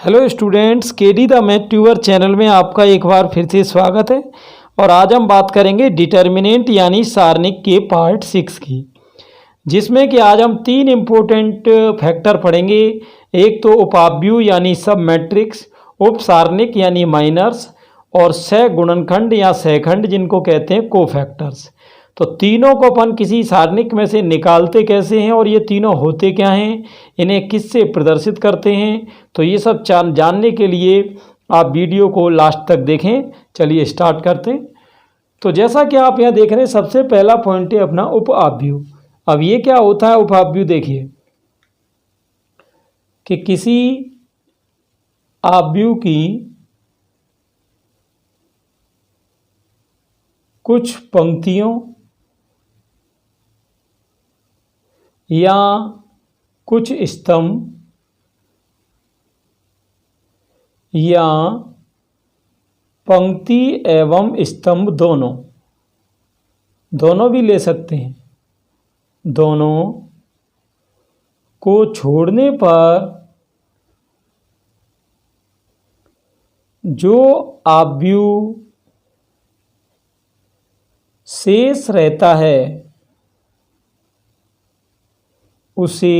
Hello students, KD the math tuber channel में आपका एक बार फिर से स्वागत है। और आज हम बात करेंगे डिटर्मिनेंट यानी सारणिक के पार्ट 6 की, जिसमें कि आज हम तीन इम्पोर्टेंट फैक्टर पढ़ेंगे। एक तो उपाव्यू यानी सब मैट्रिक्स, उप सारणिक यानी माइनर्स, और सह गुणनखंड या सहखंड जिनको कहते हैं कोफैक्टर्स। तो तीनों को अपन किसी सारणिक में से निकालते कैसे हैं और ये तीनों होते क्या हैं, इन्हें किससे प्रदर्शित करते हैं, तो ये सब जानने के लिए आप वीडियो को लास्ट तक देखें। चलिए स्टार्ट करते हैं। तो जैसा कि आप यहाँ देख रहे हैं, सबसे पहला पॉइंट है अपना उपआव्यू। अब ये क्या होता है उपआव्यू? देखिए कि किसी आव्यू की कुछ पंक्तियों या कुछ स्तंभ या पंक्ति एवं स्तंभ दोनों भी ले सकते हैं, दोनों को छोड़ने पर जो आव्यू शेष रहता है उसे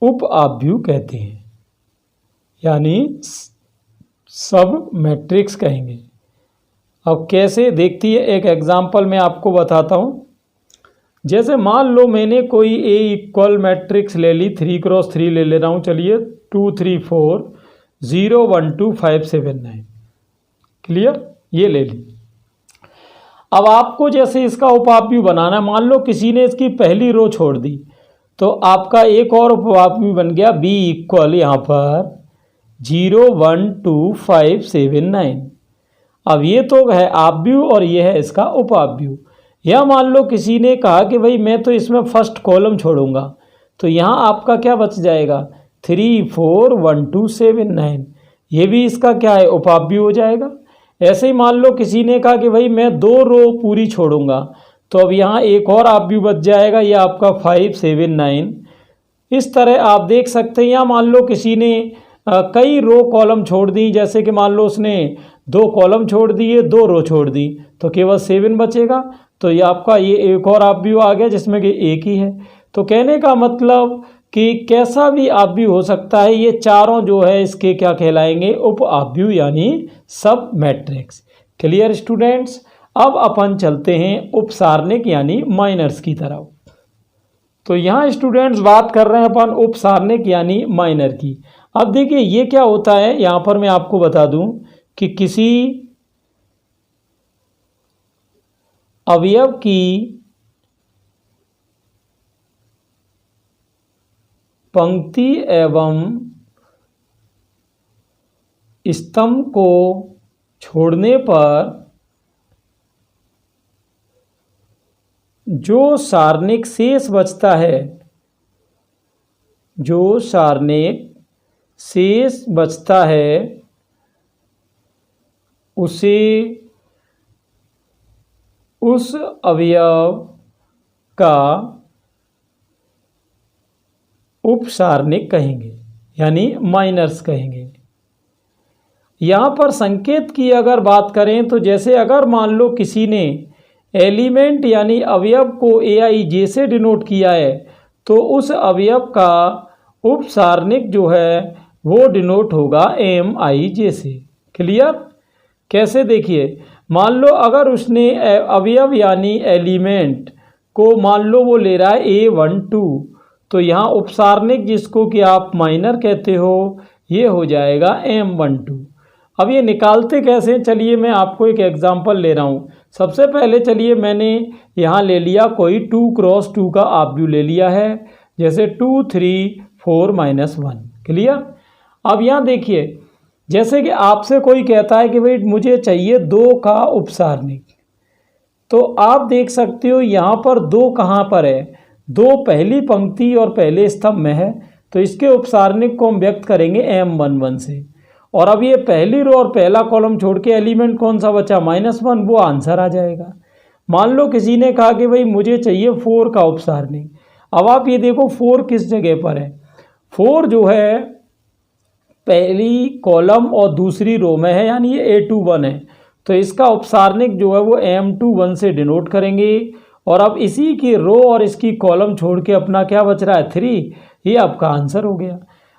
उपआव्यू कहते हैं, यानी सब मैट्रिक्स कहेंगे। अब कैसे देखती है, एक एग्जांपल मैं आपको बताता हूँ। जैसे मान लो मैंने कोई ए इक्वल मैट्रिक्स ले ली, 3x3 ले रहा हूँ। चलिए 2 3 4 0 1 2 5 7 9, क्लियर, ये ले ली। अब आपको जैसे इसका उपआव्यू बनाना है, मान लो किसी ने इसकी पहली रो छोड़ दी, तो आपका एक और उपआव्यू बन गया बी इक्वल यहाँ पर 0 1 2 5 7 9। अब ये तो है आव्यू और ये है इसका उपआव्यू। या मान लो किसी ने कहा कि भाई मैं तो इसमें फर्स्ट कॉलम छोड़ूंगा, तो यहाँ आपका क्या बच जाएगा 3 4 1 2 7 9, ये भी इसका क्या है उपआव्यू हो जाएगा। ऐसे ही मान लो किसी ने कहा कि भाई मैं 2 रो पूरी छोड़ूंगा, तो अब यहाँ एक और आव्यू बच जाएगा, ये आपका 5 7 9। इस तरह आप देख सकते हैं। या मान लो किसी ने कई रो कॉलम छोड़ दी, जैसे कि मान लो उसने 2 कॉलम छोड़ दिए, 2 रो छोड़ दी, तो केवल 7 बचेगा। तो ये आपका ये एक और आव्यू आ गया जिसमें कि एक ही है। तो कहने का मतलब कि कैसा भी आव्यू हो सकता है, ये चारों जो है इसके क्या कहलाएंगे उपआव्यू यानी सब मैट्रिक्स। Clear students? अब अपन चलते हैं उपसारणिक यानी माइनर्स की तरफ। तो यहाँ स्टूडेंट्स बात कर रहे हैं अपन उपसारणिक यानी माइनर की। अब देखिए ये क्या होता है, यहाँ पर मैं आपको बता दूं कि किसी अवयव की पंक्ति एवं स्तंभ को छोड़ने पर जो सारणिक शेष बचता है, जो सारणिक शेष बचता है उसे उस अवयव का उपसारणिक कहेंगे, यानी माइनर्स कहेंगे। यहाँ पर संकेत की अगर बात करें तो जैसे अगर मान लो किसी ने एलिमेंट यानी अवयव को AIJ से डिनोट किया है, तो उस अवयव का उपसारणिक जो है वो डिनोट होगा MIJ से। क्लियर? कैसे? देखिए मान लो अगर उसने अवयव यानी एलिमेंट को मान लो वो ले रहा है A12, तो यहाँ उपसारणिक जिसको कि आप माइनर कहते हो ये हो जाएगा M12। अब ये निकालते कैसे हैं, चलिए मैं आपको एक एग्जांपल ले रहा हूँ। सबसे पहले चलिए मैंने यहाँ ले लिया कोई 2x2 का आव्यू ले लिया है, जैसे 2 3 4 -1। क्लियर? अब यहाँ देखिए जैसे कि आपसे कोई कहता है कि भाई मुझे चाहिए 2 का उपसारणिक, तो आप देख सकते हो यहाँ पर 2 कहाँ पर है, 2 पहली पंक्ति और पहले स्तंभ में है, तो इसके उपसारणिक को हम व्यक्त करेंगे M11 से। और अब ये पहली रो और पहला कॉलम छोड़ के एलिमेंट कौन सा बचा -1, वो आंसर आ जाएगा। मान लो किसी ने कहा कि भाई मुझे चाहिए 4 का उपसारणिक। अब आप ये देखो 4 किस जगह पर है, 4 जो है पहली कॉलम और दूसरी रो में है, यानी ये A21 है, तो इसका उपसारणिक जो है वो M21 से डिनोट करेंगे। और अब इसी की रो और इसकी कॉलम छोड़ के अपना क्या बच रहा है 3, ये आपका आंसर हो गया।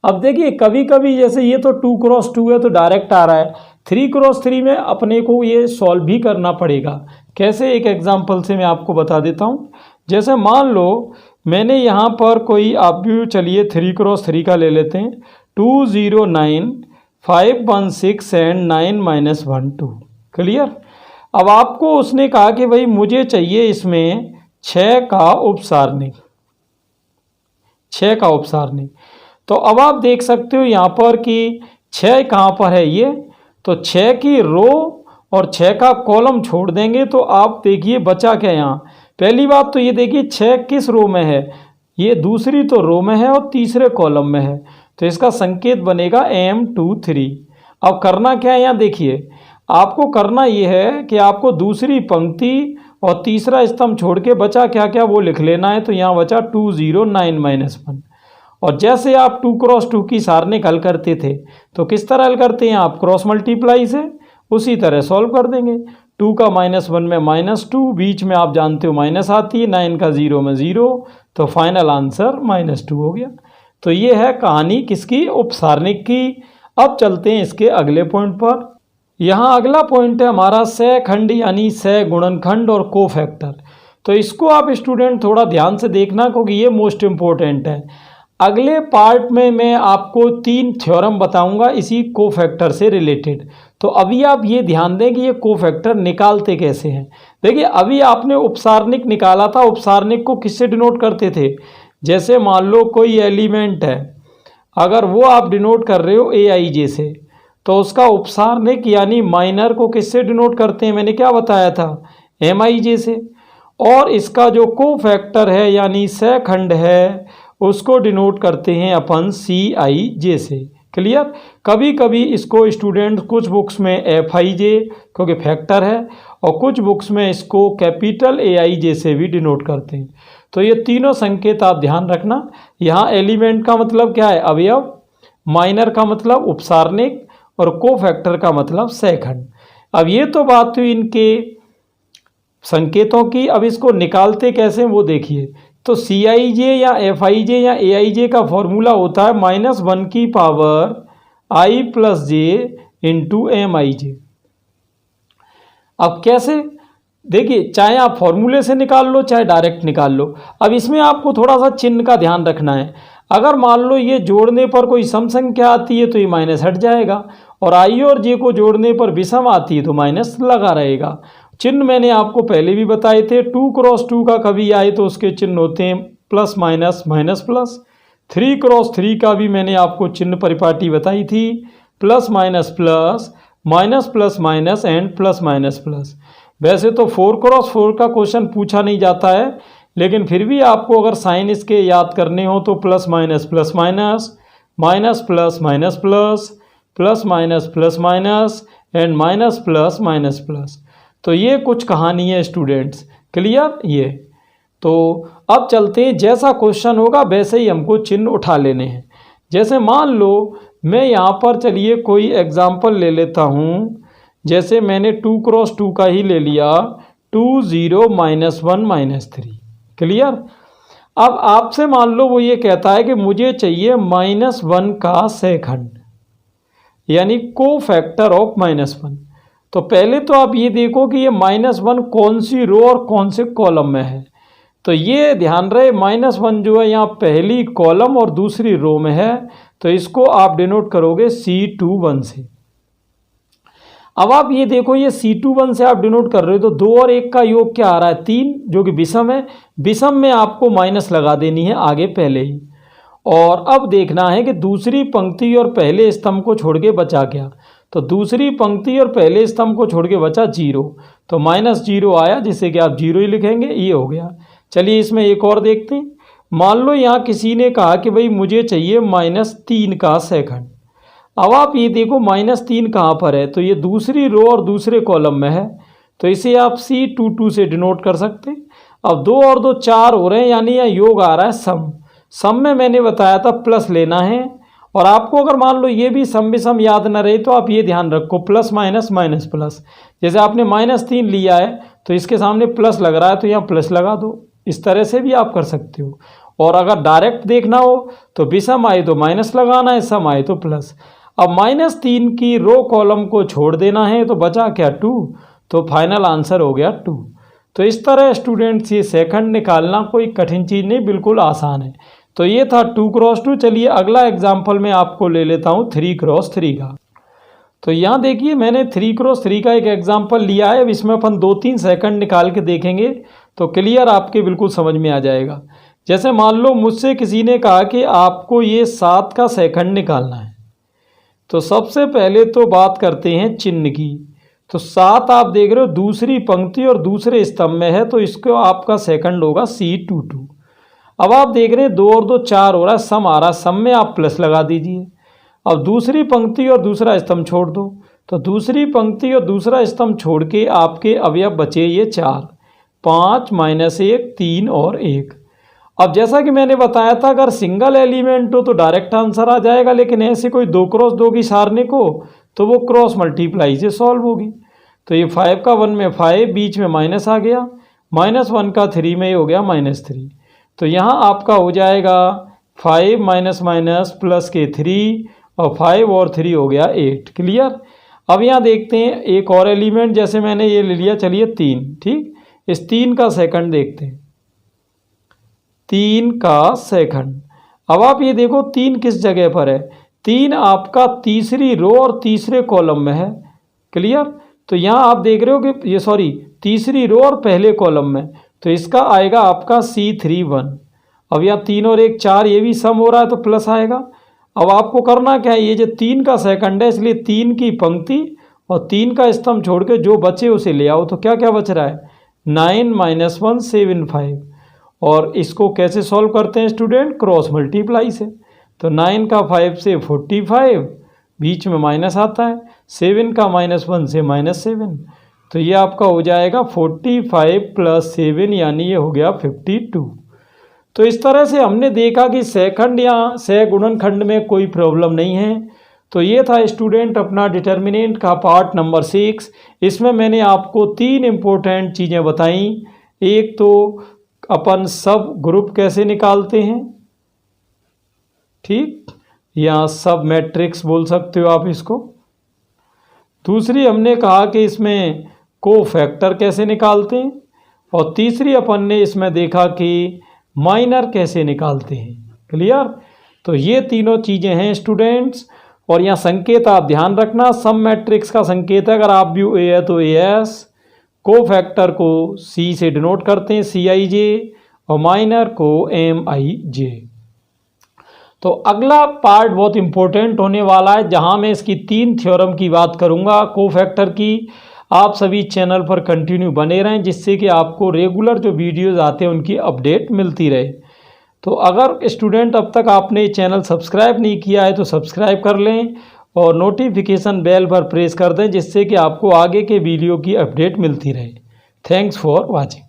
अब देखिए कभी कभी जैसे ये तो 2 क्रॉस 2 है तो डायरेक्ट आ रहा है, 3 क्रॉस 3 में अपने को ये सॉल्व भी करना पड़ेगा। कैसे, एक एग्जांपल से मैं आपको बता देता हूँ। जैसे मान लो मैंने यहाँ पर कोई, आप भी चलिए 3 क्रॉस 3 का ले लेते हैं, 2 0 9 5 1 6 एंड 9 -1 2। क्लियर। अब आपको उसने कहा कि भाई मुझे चाहिए इसमें 6 का उपसारणिक, 6 का उपसारणिक। तो अब आप देख सकते हो यहाँ पर कि 6 कहाँ पर है, ये तो 6 की रो और 6 का कॉलम छोड़ देंगे तो आप देखिए बचा क्या यहाँ। पहली बात तो ये देखिए 6 किस रो में है, ये दूसरी तो रो में है और तीसरे कॉलम में है, तो इसका संकेत बनेगा M23। अब करना क्या है, यहाँ देखिए आपको करना ये है कि आपको दूसरी पंक्ति और तीसरा स्तंभ छोड़ के बचा क्या क्या वो लिख लेना है। तो यहाँ बचा 2 0 9 -1। और जैसे आप 2 क्रॉस 2 की सारणिक हल करते थे तो किस तरह हल करते हैं आप, क्रॉस मल्टीप्लाई से, उसी तरह सॉल्व कर देंगे। 2 का -1 में -2, बीच में आप जानते हो माइनस आती है, 9 का 0 में 0, तो फाइनल आंसर -2 हो गया। तो ये है कहानी किसकी, उपसारणिक की। अब चलते हैं इसके अगले पॉइंट पर। यहाँ अगला पॉइंट है हमारा सहखंड यानी सह गुणनखंड और कोफैक्टर। तो इसको आप स्टूडेंट थोड़ा ध्यान से देखना क्योंकि ये मोस्ट इम्पोर्टेंट है। अगले पार्ट में मैं आपको 3 थ्योरम बताऊंगा इसी कोफैक्टर से रिलेटेड। तो अभी आप ये ध्यान दें कि ये कोफैक्टर निकालते कैसे हैं। देखिए अभी आपने उपसारणिक निकाला था, उपसारणिक को किससे डिनोट करते थे, जैसे मान लो कोई एलिमेंट है, अगर वो आप डिनोट कर रहे हो AIJ से, तो उसका उपसारणिक यानी माइनर को किससे डिनोट करते हैं, मैंने क्या बताया था, MIJ से। और इसका जो कोफैक्टर है यानी सहखंड है उसको डिनोट करते हैं अपन CIJ से। क्लियर। कभी कभी इसको स्टूडेंट कुछ बुक्स में FIJ क्योंकि फैक्टर है, और कुछ बुक्स में इसको कैपिटल AIJ से भी डिनोट करते हैं। तो ये तीनों संकेत आप ध्यान रखना। यहाँ एलिमेंट का मतलब क्या है, अवयव, माइनर का मतलब उपसारणिक, और कोफैक्टर का मतलब सहखंड। अब ये तो बात हुई इनके संकेतों की। अब इसको निकालते कैसे वो देखिए। तो CIJ या FIJ या AIJ का फॉर्मूला होता है -1 की पावर I + J × MIJ। अब कैसे, देखिए चाहे आप फॉर्मूले से निकाल लो चाहे डायरेक्ट निकाल लो। अब इसमें आपको थोड़ा सा चिन्ह का ध्यान रखना है। अगर मान लो ये जोड़ने पर कोई सम संख्या आती है तो ये माइनस हट जाएगा, और I और J को जोड़ने पर विषम आती है तो माइनस लगा रहेगा। चिन्ह मैंने आपको पहले भी बताए थे, 2 क्रॉस 2 का कभी आए तो उसके चिन्ह होते हैं plus minus minus plus. 3 cross 3 का भी मैंने आपको चिन्ह परिपाटी बताई थी, plus minus plus, minus plus minus and plus minus plus. वैसे तो 4 क्रॉस 4 का क्वेश्चन पूछा नहीं जाता है, लेकिन फिर भी आपको अगर साइन इसके याद करने हो तो plus minus plus minus, minus plus minus plus, plus minus plus minus and minus plus minus plus. तो ये कुछ कहानी है स्टूडेंट्स। क्लियर। ये तो अब चलते हैं, जैसा क्वेश्चन होगा वैसे ही हमको चिन्ह उठा लेने हैं। जैसे मान लो मैं यहाँ पर चलिए कोई एग्जाम्पल ले लेता हूँ, जैसे मैंने 2 क्रॉस 2 का ही ले लिया, 2 0 -1 -3। क्लियर। अब आपसे मान लो वो ये कहता है कि मुझे चाहिए -1 का सहखंड यानी कोफैक्टर ऑफ -1। तो पहले तो आप ये देखो कि ये -1 कौन सी रो और कौन से कॉलम में है। तो ये ध्यान रहे -1 जो है यहाँ पहली कॉलम और दूसरी रो में है, तो इसको आप डिनोट करोगे C21 से। अब आप ये देखो ये C21 से आप डिनोट कर रहे हो तो 2 और 1 का योग क्या आ रहा है, 3, जो कि विषम है। विषम में आपको माइनस लगा देनी है आगे पहले ही। और अब देखना है कि दूसरी पंक्ति और पहले स्तंभ को छोड़ के बचा क्या। तो दूसरी पंक्ति और पहले स्तंभ को छोड़ के बचा 0, तो -0 आया, जिसे कि आप 0 ही लिखेंगे। ये हो गया। चलिए इसमें एक और देखते हैं। मान लो यहाँ किसी ने कहा कि भाई मुझे चाहिए -3 का सहखंड। अब आप ये देखो -3 कहाँ पर है, तो ये दूसरी रो और दूसरे कॉलम में है, तो इसे आप C22 से डिनोट कर सकते हैं। अब 2 और 2 4 हो रहे हैं, यानी यह योग आ रहा है सम। सम में मैंने बताया था प्लस लेना है, और आपको अगर मान लो ये भी सम विषम याद न रहे तो आप ये ध्यान रखो, प्लस माइनस माइनस प्लस। जैसे आपने -3 लिया है तो इसके सामने प्लस लग रहा है तो यहाँ प्लस लगा दो। इस तरह से भी आप कर सकते हो। और अगर डायरेक्ट देखना हो तो विषम आए तो माइनस लगाना है, सम आए तो प्लस। अब -3 की रो कॉलम को छोड़ देना है तो बचा क्या, 2। तो फाइनल आंसर हो गया 2। तो इस तरह स्टूडेंट्स ये सेकंड निकालना कोई कठिन चीज़ नहीं, बिल्कुल आसान है। तो ये था 2 क्रॉस 2। चलिए अगला एग्जाम्पल मैं आपको ले लेता हूँ 3 क्रॉस 3 का। तो यहाँ देखिए मैंने 3 क्रॉस 3 का एक एग्जाम्पल लिया है। अब इसमें अपन 2-3 सेकंड निकाल के देखेंगे तो क्लियर आपके बिल्कुल समझ में आ जाएगा। जैसे मान लो मुझसे किसी ने कहा कि आपको ये 7 का सेकंड निकालना है। तो सबसे पहले तो बात करते हैं चिन्ह की। तो 7 आप देख रहे हो दूसरी पंक्ति और दूसरे स्तंभ में है, तो इसको आपका सेकंड होगा C22। अब आप देख रहे हैं 2 और 2 4 हो रहा है, सम आ रहा है, सम में आप प्लस लगा दीजिए। अब दूसरी पंक्ति और दूसरा स्तंभ छोड़ दो। तो दूसरी पंक्ति और दूसरा स्तंभ छोड़ के आपके अवयव बचे ये 4, 5 -1 3 और 1। अब जैसा कि मैंने बताया था अगर सिंगल एलिमेंट हो तो डायरेक्ट आंसर आ जाएगा, लेकिन ऐसे कोई 2 क्रॉस 2 की सारणी को तो वो क्रॉस मल्टीप्लाई से सॉल्व होगी। तो ये 5 का 1 में 5, बीच में माइनस आ गया, -1 का 3 में ये हो गया -3। तो यहाँ आपका हो जाएगा 5 माइनस माइनस प्लस के 3 और 5 और 3 हो गया 8। क्लियर। अब यहाँ देखते हैं एक और एलिमेंट, जैसे मैंने ये ले लिया, चलिए 3। ठीक, इस 3 का सेकंड देखते हैं। 3 का सेकंड, अब आप ये देखो 3 किस जगह पर है, 3 आपका तीसरी रो और तीसरे कॉलम में है। क्लियर। तो यहाँ आप देख रहे हो कि ये तीसरी रो और पहले कॉलम में, तो इसका आएगा आपका C31। अब यहाँ 3 और 1 4, ये भी सम हो रहा है तो प्लस आएगा। अब आपको करना क्या है, ये जो 3 का सेकंड है इसलिए 3 की पंक्ति और 3 का स्तंभ छोड़ के जो बचे उसे ले आओ। तो क्या क्या बच रहा है, 9 -1 7 5। और इसको कैसे सॉल्व करते हैं स्टूडेंट, क्रॉस मल्टीप्लाई से। तो 9 का 5 से 45, बीच में माइनस आता है, 7 का -1 से -7। तो ये आपका हो जाएगा 45 + 7, यानी ये हो गया 52। तो इस तरह से हमने देखा कि सेकंड या सहगुणनखंड में कोई प्रॉब्लम नहीं है। तो ये था स्टूडेंट अपना डिटर्मिनेंट का पार्ट नंबर 6। इसमें मैंने आपको 3 इम्पोर्टेंट चीज़ें बताई। एक तो अपन सब ग्रुप कैसे निकालते हैं, ठीक, या सब मैट्रिक्स बोल सकते हो आप इसको। दूसरी हमने कहा कि इसमें कोफैक्टर कैसे निकालते हैं, और तीसरी अपन ने इसमें देखा कि माइनर कैसे निकालते हैं। क्लियर। तो ये तीनों चीज़ें हैं स्टूडेंट्स। और यहाँ संकेत आप ध्यान रखना, सब मैट्रिक्स का संकेत है, अगर आप व्यू ए है तो AS, कोफैक्टर को C से डिनोट करते हैं CIJ, और माइनर को MIJ। तो अगला पार्ट बहुत इंपॉर्टेंट होने वाला है, जहां मैं इसकी 3 थ्योरम की बात करूंगा कोफैक्टर की। आप सभी चैनल पर कंटिन्यू बने रहें, जिससे कि आपको रेगुलर जो वीडियोस आते हैं उनकी अपडेट मिलती रहे। तो अगर स्टूडेंट अब तक आपने चैनल सब्सक्राइब नहीं किया है तो सब्सक्राइब कर लें और नोटिफिकेशन बेल पर प्रेस कर दें, जिससे कि आपको आगे के वीडियो की अपडेट मिलती रहे। Thanks for watching.